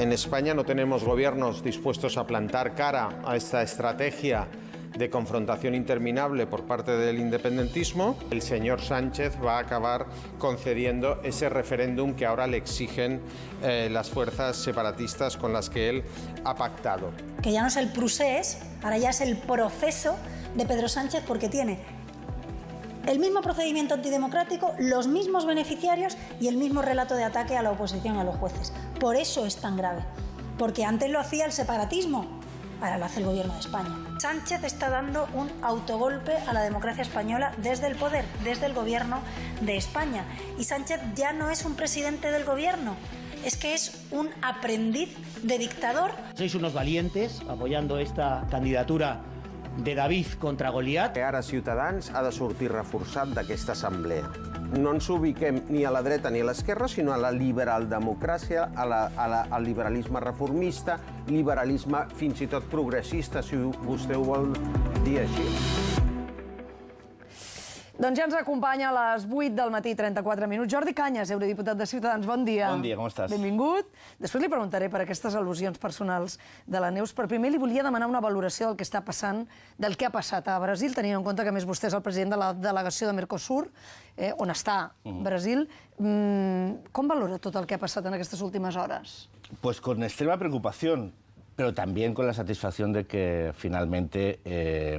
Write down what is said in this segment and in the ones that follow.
En España no tenemos gobiernos dispuestos a plantar cara a esta estrategia de confrontación interminable por parte del independentismo. El señor Sánchez va a acabar concediendo ese referéndum que ahora le exigen las fuerzas separatistas con las que él ha pactado. Que ya no es el procés, ahora ya es el proceso de Pedro Sánchez, porque tiene el mismo procedimiento antidemocrático, los mismos beneficiarios y el mismo relato de ataque a la oposición y a los jueces. Por eso es tan grave, porque antes lo hacía el separatismo, ahora lo hace el gobierno de España. Sánchez está dando un autogolpe a la democracia española desde el poder, desde el gobierno de España. Y Sánchez ya no es un presidente del gobierno, es que es un aprendiz de dictador. Sois unos valientes apoyando esta candidatura de David contra Goliat. Ara Ciutadans ha de sortir reforçat d'aquesta assemblea. No ens ubiquem ni a la dreta ni a l'esquerra, sinó a la liberaldemocràcia, al liberalisme reformista, liberalisme fins i tot progressista, si vostè ho vol dir així. Doncs ja ens acompanya a les 8 del matí, 34 minuts. Jordi Cañas, eurodiputat de Ciutadans, bon dia. Bon dia, com estàs? Benvingut. Després li preguntaré per aquestes al·lusions personals de la Neus, però primer li volia demanar una valoració del que està passant, del que ha passat a Brasil, tenint en compte que, a més, vostè és el president de la delegació de Mercosur, on està Brasil. Com valora tot el que ha passat en aquestes últimes hores? Pues con extrema preocupación, pero también con la satisfacción de que finalmente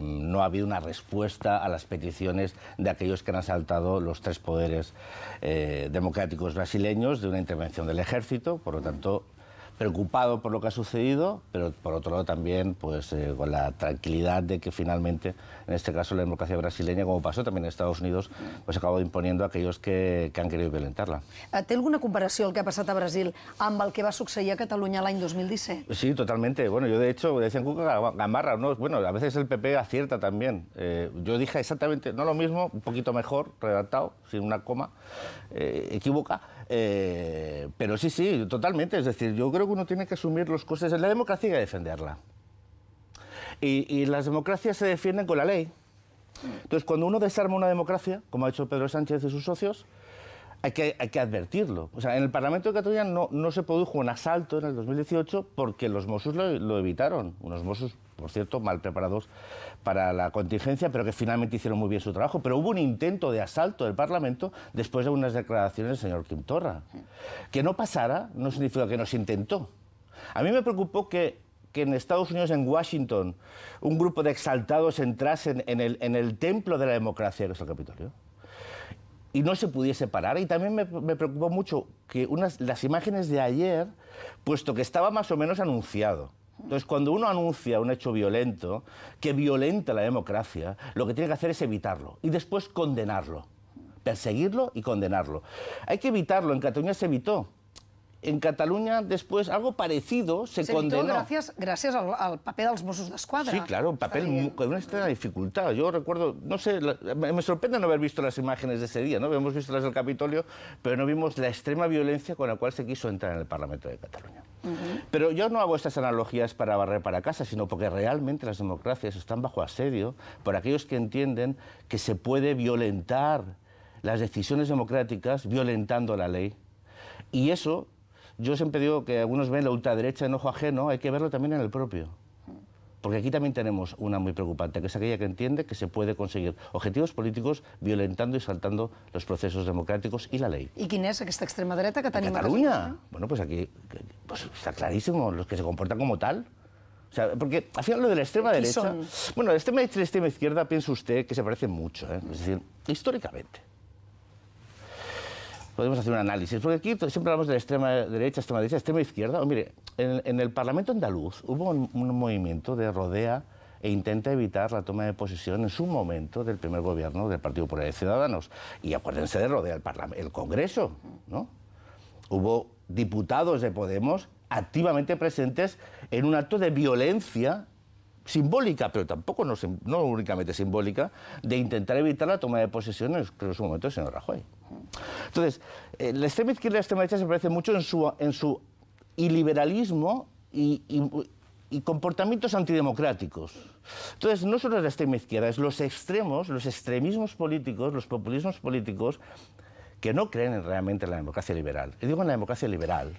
no ha habido una respuesta a las peticiones de aquellos que han asaltado los tres poderes democráticos brasileños de una intervención del ejército. Por lo tanto, preocupado por lo que ha sucedido, pero por otro lado también pues, con la tranquilidad de que finalmente, en este caso, la democracia brasileña, como pasó también en Estados Unidos, pues acabó imponiendo a aquellos que han querido violentarla. ¿Té alguna comparació el que ha passat a Brasil amb el que va succeir a Catalunya l'any 2017? Sí, totalmente. Bueno, yo de hecho, decían Cuca Gamarra, ¿no? Bueno, a veces el PP acierta también. Yo dije exactamente, no lo mismo, un poquito mejor, redactado, sin una coma, equívoca. Pero sí, sí, totalmente. Es decir, yo creo que uno tiene que asumir los costes de la democracia y defenderla. Y las democracias se defienden con la ley. Entonces, cuando uno desarma una democracia, como ha hecho Pedro Sánchez y sus socios, hay que advertirlo. O sea, en el Parlamento de Cataluña no se produjo un asalto en el 2018 porque los Mossos lo evitaron. Unos Mossos, por cierto, mal preparados para la contingencia, pero que finalmente hicieron muy bien su trabajo. Pero hubo un intento de asalto del Parlamento después de unas declaraciones del señor Quim Torra. Que no pasara no significa que no se intentó. A mí me preocupó que en Estados Unidos, en Washington, un grupo de exaltados entrasen en el templo de la democracia, que es el Capitolio, y no se pudiese parar. Y también me preocupó mucho que las imágenes de ayer, puesto que estaba más o menos anunciado. Entonces, cuando uno anuncia un hecho violento, que violenta la democracia, lo que tiene que hacer es evitarlo y después condenarlo, perseguirlo y condenarlo. Hay que evitarlo, en Cataluña se evitó. En Cataluña, después, algo parecido se condenó. Gràcies al paper dels Mossos d'Esquadra. Sí, claro, un papel con una extrema dificultad. Yo recuerdo, no sé, me sorprende no haber visto las imágenes de ese día, ¿no? Hemos visto las del Capitolio, pero no vimos la extrema violencia con la cual se quiso entrar en el Parlamento de Cataluña. Pero yo no hago estas analogías para barrer para casa, sino porque realmente las democracias están bajo asedio por aquellos que entienden que se puede violentar las decisiones democráticas violentando la ley. Y eso, yo siempre digo que algunos ven la ultraderecha en ojo ajeno, hay que verlo también en el propio. Porque aquí también tenemos una muy preocupante, que es aquella que entiende que se puede conseguir objetivos políticos violentando y saltando los procesos democráticos y la ley. I quina és aquesta extrema dreta que tenim a Cataluña? Bueno, pues aquí pues está clarísimo, los que se comportan como tal. O sea, porque al final lo de la extrema derecha... Bueno, la extrema derecha y la extrema izquierda, piensa usted que se parecen mucho, ¿eh? Es decir, históricamente. Podemos hacer un análisis, porque aquí siempre hablamos de la extrema derecha, extrema izquierda. Mire, en el Parlamento andaluz hubo un movimiento de rodea e intenta evitar la toma de posesión en su momento del primer gobierno del Partido Popular de Ciudadanos. Y acuérdense de rodea el Congreso, ¿no? Hubo diputados de Podemos activamente presentes en un acto de violencia simbólica, pero tampoco no únicamente simbólica, de intentar evitar la toma de posesión en su momento del señor Rajoy. Entonces, la extrema izquierda y la extrema derecha se parecen mucho en su iliberalismo y comportamientos antidemocráticos. Entonces, no solo es la extrema izquierda, es los extremos, los extremismos políticos, los populismos políticos que no creen realmente en la democracia liberal. Y digo en la democracia liberal.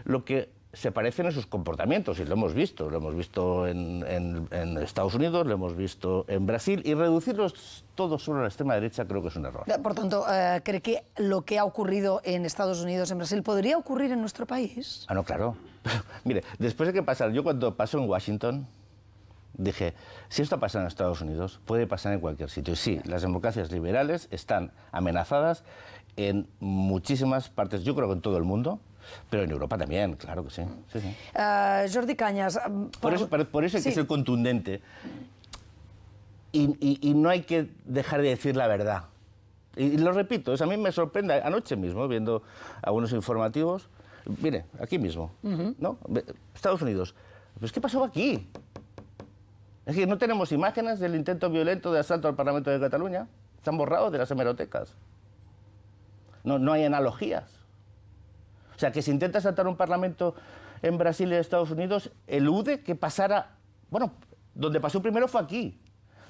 Lo que se parecen en sus comportamientos, y lo hemos visto en Estados Unidos, lo hemos visto en Brasil, y reducirlos todos solo a la extrema derecha creo que es un error. Por tanto, ¿cree que lo que ha ocurrido en Estados Unidos, en Brasil, podría ocurrir en nuestro país? Ah, no, claro. Mire, después de que pasara, yo cuando paso en Washington, dije, si esto pasa en Estados Unidos, puede pasar en cualquier sitio. Y sí, las democracias liberales están amenazadas en muchísimas partes, yo creo que en todo el mundo, pero en Europa también, claro que sí. Sí, sí. Jordi Cañas... Por eso hay que ser contundente. Y no hay que dejar de decir la verdad. Y lo repito, a mí me sorprende, anoche mismo, viendo algunos informativos, mire, aquí mismo, ¿no? Estados Unidos. Pues, ¿qué pasó aquí? Es que no tenemos imágenes del intento violento de asalto al Parlamento de Cataluña. Están borrados de las hemerotecas. No hay analogías. O sea, que si intenta asaltar un Parlamento en Brasil y en Estados Unidos, elude que pasara... Bueno, donde pasó primero fue aquí.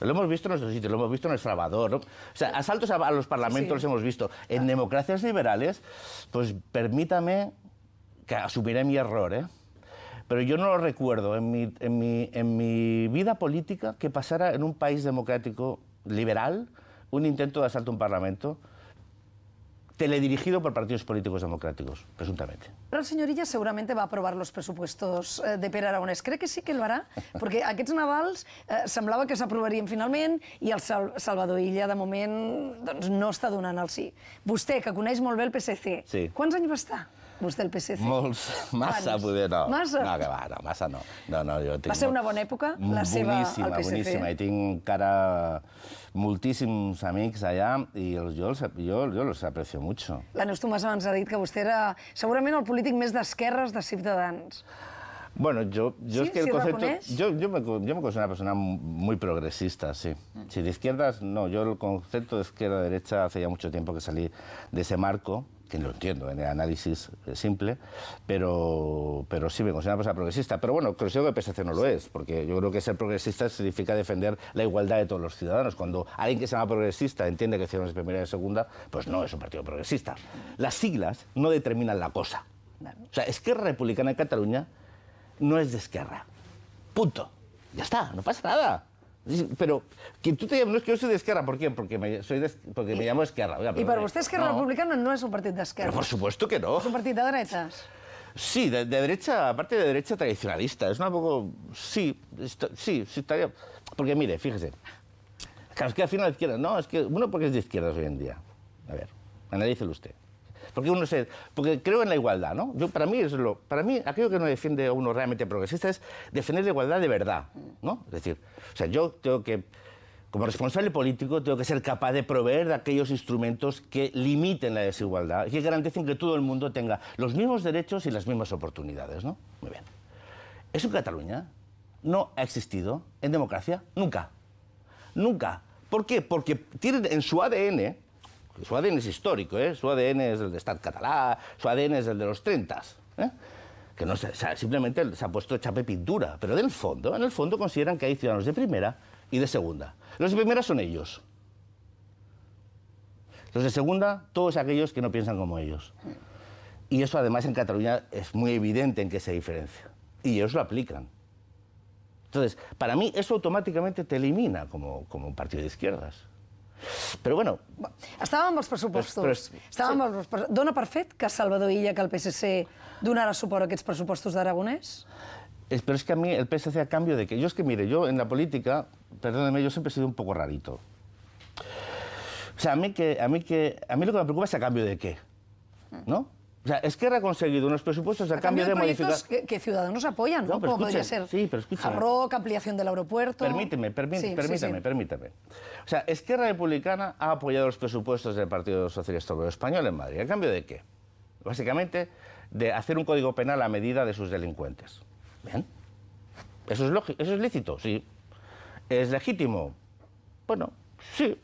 Lo hemos visto en nuestros sitios, lo hemos visto en El Salvador, ¿no? O sea, asaltos a los parlamentos los hemos visto. En democracias liberales, pues permítame que asumiré mi error, ¿eh? Pero yo no lo recuerdo en mi vida política que pasara en un país democrático liberal un intento de asalto a un parlamento teledirigido por partidos políticos democráticos, presuntamente. Però el senyor Illa seguramente va aprovar los presupuestos de Pere Aragonès. Crec que sí que el farà, perquè aquests Navals semblava que s'aprovarien finalment i el Salvador Illa, de moment, doncs, no està donant el sí. Vostè, que coneix molt bé el PSC, quants anys va estar vostè al PSC? Molts, massa, poder no. Massa? No, que va, no, massa no. Jo tinc... Va ser una bona època, la seva al PSC? Boníssima, i tinc encara moltíssims amics allà i jo los aprecio mucho. La Neus Tomàs abans ha dit que vostè era segurament el polític més d'esquerres de Ciutadans. Bueno, yo ¿Sí? es que el ¿Sí concepto... reconeix? Yo me considero una persona muy progresista, sí. Sí, de izquierdas, no. Yo el concepto de izquierda-derecha hace ya mucho tiempo que salí de ese marco, que lo entiendo en el análisis simple, pero sí me considero una persona progresista. Pero bueno, considero que el PSC no lo es, porque yo creo que ser progresista significa defender la igualdad de todos los ciudadanos. Cuando alguien que se llama progresista entiende que ciudadanos de primera y de segunda, pues no es un partido progresista. Las siglas no determinan la cosa. O sea, Esquerra Republicana de Cataluña no es de Esquerra. Punto. Ya está, no pasa nada. Pero que tú te llames, no es que yo soy de Esquerra, ¿por qué? Porque me llamo Esquerra. Oiga, I per vostè Esquerra Republicana no és un partit d'esquerra? Pero por supuesto que no. És un partit de dretes? Sí, de derecha, aparte de derecha tradicionalista. Es una poco... Sí, estaría... Porque mire, fíjese. Claro, es que al final la izquierda... No, es que uno porque es de izquierdas hoy en día. A ver, analícelo usted. Porque creo en la igualdad, ¿no? Para mí, aquello que no defiende a uno realmente progresista es defender la igualdad de verdad, ¿no? Es decir, o sea, yo tengo que, como responsable político, tengo que ser capaz de proveer de aquellos instrumentos que limiten la desigualdad y que garanticen que todo el mundo tenga los mismos derechos y las mismas oportunidades, ¿no? Muy bien. Eso en Cataluña no ha existido en democracia nunca. Nunca. ¿Por qué? Porque tienen en su ADN... Su ADN es histórico, ¿eh? Su ADN es el de Estat català, su ADN es el de los 30, ¿eh? Que no simplemente se ha puesto chapa y pintura, pero en el fondo consideran que hay ciudadanos de primera y de segunda. Los de primera son ellos. Los de segunda, todos aquellos que no piensan como ellos. Y eso además en Cataluña es muy evidente en qué se diferencia. Y ellos lo aplican. Entonces, para mí eso automáticamente te elimina como un partido de izquierdas. Però bueno... Estàvem amb els pressupostos. Dóna per fet que Salvador Illa, que el PSC donarà suport a aquests pressupostos d'Aragonès? Pero es que a mí el PSC a cambio de que... Yo es que, mire, yo en la política, perdóneme, yo siempre he sido un poco rarito. O sea, a mí lo que me preocupa es a cambio de qué, ¿no? O sea, Esquerra ha conseguido unos presupuestos a cambio de modificar... que Ciudadanos apoyan, ¿no? Pero como podría ser Arroc, ampliación del aeropuerto... Permíteme. O sea, Esquerra Republicana ha apoyado los presupuestos del Partido Socialista Obrero Español en Madrid. ¿A cambio de qué? Básicamente, de hacer un código penal a medida de sus delincuentes. ¿Bien? ¿Eso es lógico? ¿Eso es lícito? Sí. ¿Es legítimo? Bueno, sí.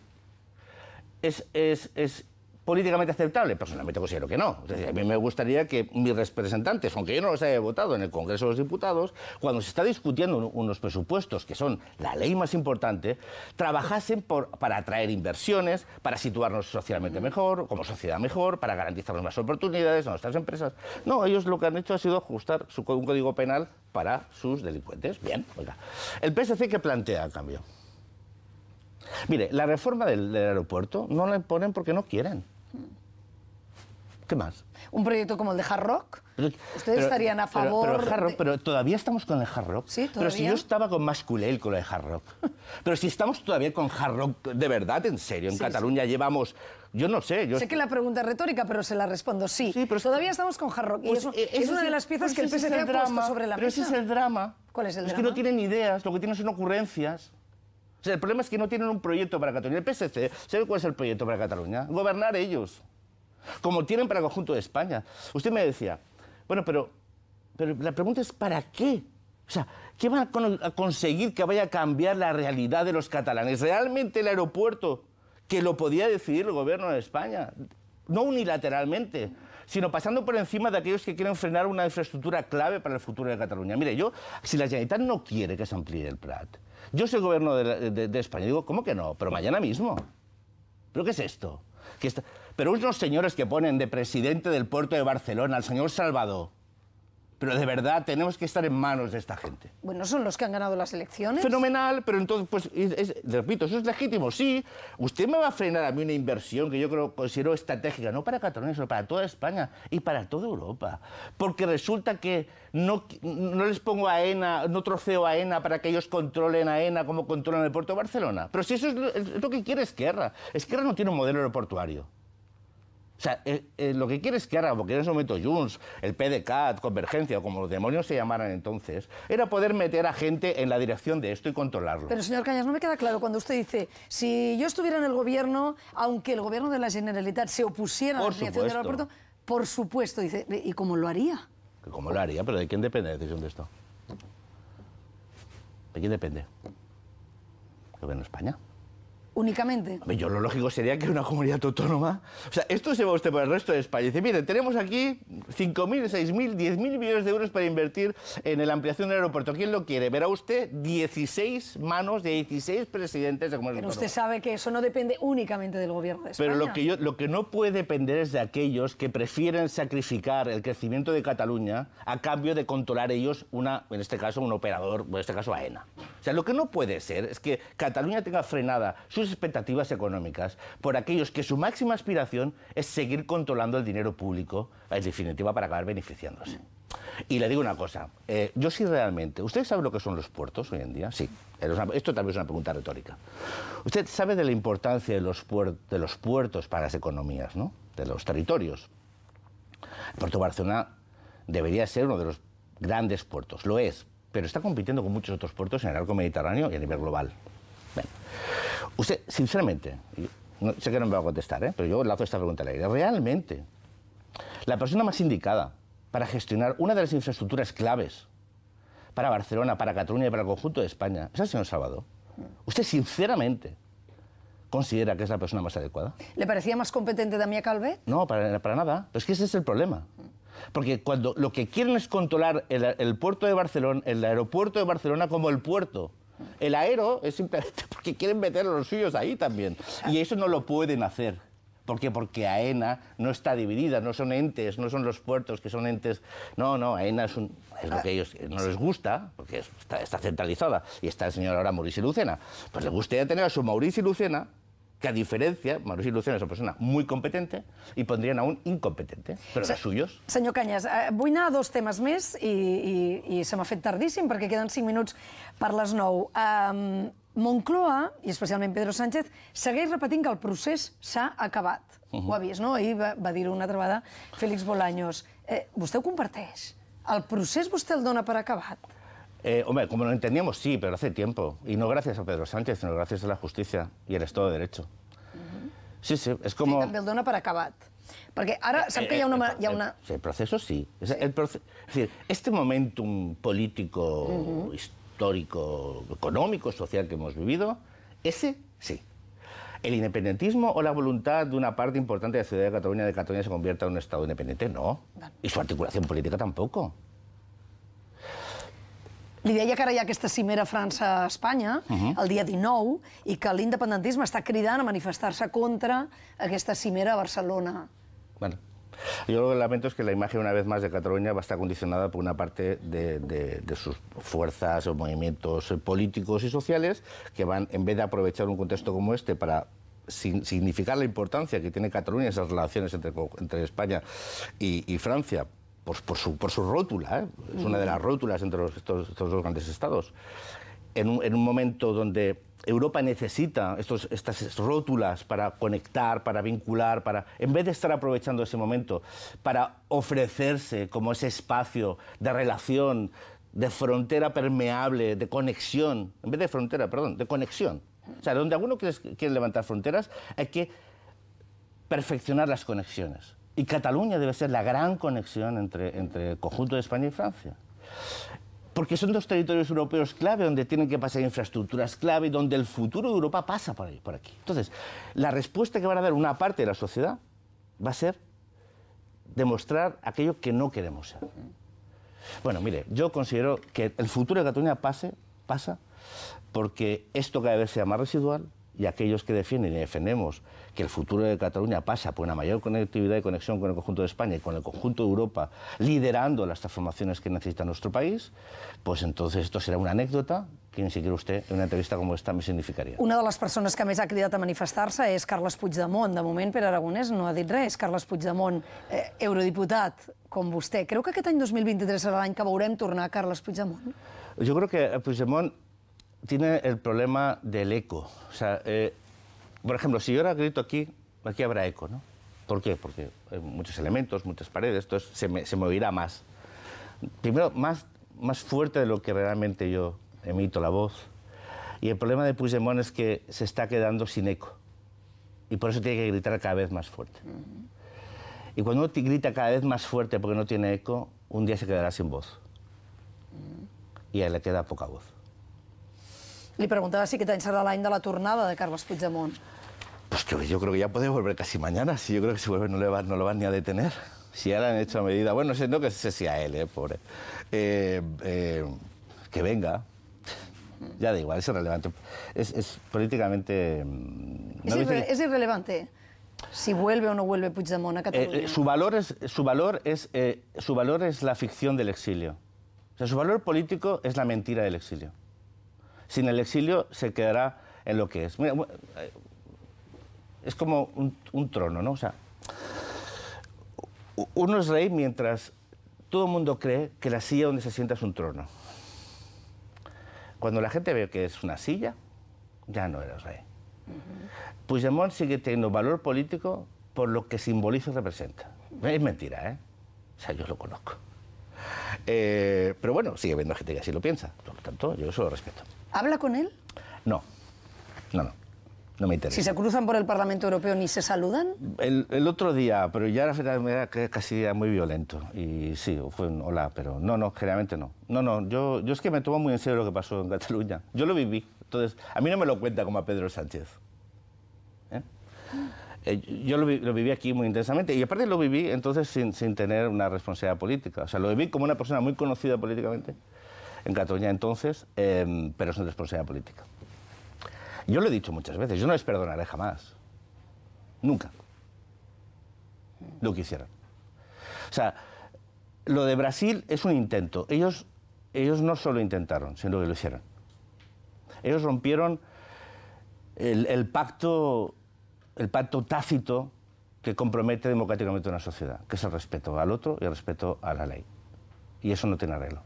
políticamente aceptable? Personalmente considero que no. Es decir, a mí me gustaría que mis representantes, aunque yo no los haya votado en el Congreso de los Diputados, cuando se está discutiendo unos presupuestos, que son la ley más importante, trabajasen para atraer inversiones, para situarnos socialmente mejor, como sociedad mejor, para garantizarnos más oportunidades a nuestras empresas. No, ellos lo que han hecho ha sido ajustar un código penal para sus delincuentes. Bien, oiga. ¿El PSC qué plantea a cambio? Mire, la reforma del aeropuerto no la imponen porque no quieren. ¿Qué más? Un proyecto como el de Hard Rock. ¿Ustedes estarían a favor? Pero todavía estamos con el Hard Rock. Sí, todavía. Pero si yo estaba con Masculell con lo de Hard Rock. Pero si estamos todavía con Hard Rock de verdad, en serio. En Cataluña llevamos... Yo no sé. Sé que la pregunta es retórica, pero se la respondo sí. Pero todavía estamos con Hard Rock. Pues y es una de las piezas que el PSC ha puesto sobre la mesa. Pero ese es el drama. ¿Cuál es el drama? Es que no tienen ideas, lo que tienen son ocurrencias. O sea, el problema es que no tienen un proyecto para Cataluña. El PSC, ¿sabe cuál es el proyecto para Cataluña? Gobernar ellos. Como tienen para el conjunto de España. Usted me decía, bueno, pero la pregunta es ¿para qué? O sea, ¿qué van a conseguir que vaya a cambiar la realidad de los catalanes? ¿Realmente el aeropuerto, que lo podía decidir el gobierno de España? No unilateralmente, sino pasando por encima de aquellos que quieren frenar una infraestructura clave para el futuro de Cataluña. Mire, si la Generalitat no quiere que se amplíe el Prat, yo soy el gobierno de España, digo, ¿cómo que no? Pero mañana mismo. ¿Pero qué es esto? Pero unos señores que ponen de presidente del puerto de Barcelona al señor Salvador. Pero de verdad tenemos que estar en manos de esta gente. Bueno, son los que han ganado las elecciones. Fenomenal, pero entonces, pues, repito, eso es legítimo, sí. Usted me va a frenar a mí una inversión que yo considero estratégica, no para Cataluña, sino para toda España y para toda Europa. Porque resulta que no les pongo AENA, no troceo AENA para que ellos controlen AENA como controlan el puerto de Barcelona. Pero si eso es lo que quiere Esquerra. Esquerra no tiene un modelo aeroportuario. O sea, lo que quiere Esquerra, porque en ese momento Junts, el PDeCAT, Convergencia, o como los demonios se llamaran entonces, era poder meter a gente en la dirección de esto y controlarlo. Pero, señor Cañas, no me queda claro cuando usted dice, si yo estuviera en el gobierno, aunque el gobierno de la Generalitat se opusiera a la ampliación del aeropuerto, por supuesto, dice, ¿y cómo lo haría? ¿Cómo lo haría? ¿Pero de quién depende la decisión de esto? ¿De quién depende? ¿El gobierno de España? Únicamente. Yo lo lógico sería que una comunidad autónoma... O sea, esto se va usted por el resto de España. Dice, mire, tenemos aquí 5.000, 6.000, 10.000 millones de euros para invertir en la ampliación del aeropuerto. ¿Quién lo quiere? Verá usted 16 manos de 16 presidentes de comunidades autónomas. Pero usted sabe que eso no depende únicamente del gobierno de España. Pero lo que no puede depender es de aquellos que prefieren sacrificar el crecimiento de Cataluña a cambio de controlar ellos en este caso, un operador, en este caso AENA. O sea, lo que no puede ser es que Cataluña tenga frenada sus expectativas económicas por aquellos que su máxima aspiración es seguir controlando el dinero público, en definitiva, para acabar beneficiándose. Y le digo una cosa, yo sí realmente... ¿Usted sabe lo que son los puertos hoy en día? Sí. Esto también es una pregunta retórica. ¿Usted sabe de la importancia de los puertos para las economías, ¿no? De los territorios? El puerto de Barcelona debería ser uno de los grandes puertos. Lo es, pero está compitiendo con muchos otros puertos en el arco mediterráneo y a nivel global. Bueno, usted, sinceramente, sé que no me va a contestar, pero yo lanzo esta pregunta al aire. ¿Realmente la persona más indicada para gestionar una de las infraestructuras claves para Barcelona, para Cataluña y para el conjunto de España es el señor Salvador? ¿Usted sinceramente considera que es la persona más adecuada? ¿Le parecía más competente Damià Calvet? No, para nada. Pero es que ese es el problema. Porque cuando lo que quieren es controlar el puerto de Barcelona, el aeropuerto de Barcelona como el puerto. El aero es simplemente porque quieren meter a los suyos ahí también. Y eso no lo pueden hacer. ¿Por qué? Porque AENA no está dividida, no son entes, no son los puertos que son entes. No, AENA es lo que a ellos no les gusta, porque está centralizada. Y está el señor ahora Maurici Lucena. Pues le gustaría tener a su Maurici Lucena, que a diferencia, Maurici Lucena és una persona muy competente, i pondrien a un incompetente, però els suyos. Senyor Cañas, vull anar a dos temes més i se m'ha fet tardíssim perquè queden 5 minuts per les 9. Moncloa, i especialment Pedro Sánchez, segueix repetint que el procés s'ha acabat. Ho ha vist, no? Ahir va dir-ho una altra vegada Félix Bolaños. Vostè ho comparteix? El procés vostè el dona per acabat? Hombre, como lo entendíamos, sí, pero hace tiempo. Y no gracias a Pedro Sánchez, sino gracias a la justicia y el Estado de Derecho. Sí, sí, es como... Sí, també el dona per acabat. Perquè ara sap que hi ha una... El proceso sí. Es decir, este momentum político, histórico, económico, social que hemos vivido, ese sí. ¿El independentismo o la voluntad de una parte importante de la ciudad de Cataluña se convierta en un Estado independiente? No. Y su articulación política tampoco. Li deia que ara hi ha aquesta cimera França-Espanya, el dia 19, i que l'independentisme està cridant a manifestar-se contra aquesta cimera a Barcelona. Bueno, yo lo que lamento es que la imagen, una vez más, de Cataluña va a estar condicionada por una parte de sus fuerzas o movimientos políticos y sociales que van, en vez de aprovechar un contexto como este para significar la importancia que tiene Cataluña en esas relaciones entre España y Francia, por su rótula, es una de las rótulas entre estos dos grandes estados. En un momento donde Europa necesita estas rótulas para conectar, para vincular, en vez de estar aprovechando ese momento para ofrecerse como ese espacio de relación, de frontera permeable, de conexión, en vez de frontera, perdón, de conexión. O sea, donde alguno quiere levantar fronteras, hay que perfeccionar las conexiones. Y Cataluña debe ser la gran conexión entre el conjunto de España y Francia. Porque son dos territorios europeos clave donde tienen que pasar infraestructuras clave y donde el futuro de Europa pasa por aquí. Entonces, la respuesta que van a dar una parte de la sociedad va a ser demostrar aquello que no queremos ser. Bueno, mire, yo considero que el futuro de Cataluña pasa porque esto cada vez sea más residual y aquellos que defienden y defendemos que el futuro de Cataluña pasa por una mayor conectividad y conexión con el conjunto de España y con el conjunto de Europa, liderando las transformaciones que necesita nuestro país, pues entonces esto será una anécdota que ni siquiera usted en una entrevista como esta me significaria. Una de les persones que més ha cridat a manifestar-se és Carles Puigdemont. De moment, Pere Aragonès no ha dit res. Carles Puigdemont, eurodiputat com vostè. Creu que aquest any 2023 serà l'any que veurem tornar a Carles Puigdemont? Yo creo que Puigdemont tiene el problema del eco. O sea, por ejemplo, si yo ahora grito aquí habrá eco, ¿no? ¿Por qué? Porque hay muchos elementos, muchas paredes, entonces se me oirá más. Primero, más fuerte de lo que realmente yo emito la voz. Y el problema de Puigdemont es que se está quedando sin eco. Y por eso tiene que gritar cada vez más fuerte. Y cuando uno grita cada vez más fuerte porque no tiene eco, un día se quedará sin voz. Y a él le queda poca voz. Li preguntava si aquest any serà l'any de la tornada de Carles Puigdemont. Pues que yo creo que ya puede volver casi mañana. Si yo creo que si vuelve no lo van ni a detener. Si ya le han hecho a medida... Bueno, no que sé si a él, pobre. Que venga. Ya da igual, es irrelevante. Es políticamente... ¿Es irrelevante si vuelve o no vuelve Puigdemont a Cataluña? Su valor es la ficción del exilio. O sea, su valor político es la mentira del exilio. Sin el exilio se quedará en lo que es. Mira, es como un trono, ¿no? O sea, uno es rey mientras todo el mundo cree que la silla donde se sienta es un trono. Cuando la gente ve que es una silla, ya no eres rey. Puigdemont sigue teniendo valor político por lo que simboliza y representa. Es mentira, ¿eh? O sea, yo lo conozco. Pero bueno, sigue habiendo gente que así lo piensa. Por lo tanto, yo eso lo respeto. ¿Habla con él? No me interesa. Si se cruzan por el Parlamento Europeo, ¿ni se saludan? El otro día, pero ya era casi muy violento. Y sí, fue un hola, pero no, generalmente no. Yo es que me tomo muy en serio lo que pasó en Cataluña. Yo lo viví. Entonces, a mí no me lo cuenta como a Pedro Sánchez. Yo lo viví aquí muy intensamente y aparte lo viví entonces sin tener una responsabilidad política. O sea, lo viví como una persona muy conocida políticamente en Cataluña entonces, pero sin responsabilidad política. Yo lo he dicho muchas veces, yo no les perdonaré jamás. Nunca. Lo que hicieron. O sea, lo de Brasil es un intento. Ellos no solo intentaron, sino que lo hicieron. Ellos rompieron el pacto tácito que compromete democráticamente una sociedad, que es el respeto al otro y el respeto a la ley. Y eso no tiene arreglo.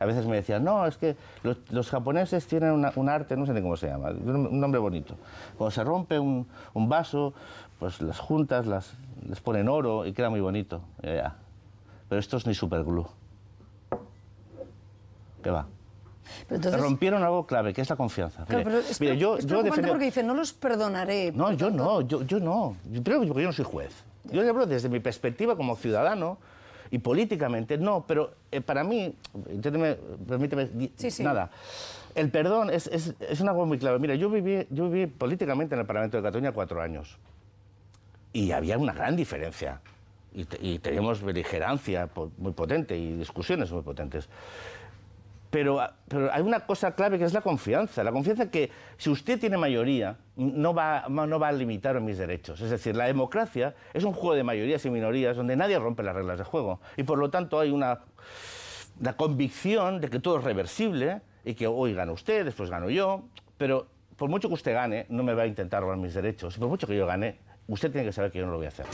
A veces me decían, no, es que los japoneses tienen un arte, no sé ni cómo se llama, un nombre bonito. Cuando se rompe un vaso, pues las juntas les ponen oro y queda muy bonito. Ya. Pero esto es ni superglue. ¿Qué va? Entonces, rompieron algo clave, que es la confianza. Claro, mire, yo defendí... porque dice, no los perdonaré. No, yo no. Yo creo que yo no soy juez. Yo le hablo desde mi perspectiva como ciudadano y políticamente, no, pero para mí, permíteme, sí. nada. El perdón es una cosa muy clave. Mira, yo viví políticamente en el Parlamento de Cataluña 4 años y había una gran diferencia y teníamos beligerancia muy potente y discusiones muy potentes. Pero hay una cosa clave que es la confianza. La confianza que si usted tiene mayoría no va a limitar mis derechos. Es decir, la democracia es un juego de mayorías y minorías donde nadie rompe las reglas de juego. Y por lo tanto hay la convicción de que todo es reversible y que hoy gana usted, después gano yo. Pero por mucho que usted gane, no me va a intentar robar mis derechos. Y por mucho que yo gane, usted tiene que saber que yo no lo voy a hacer.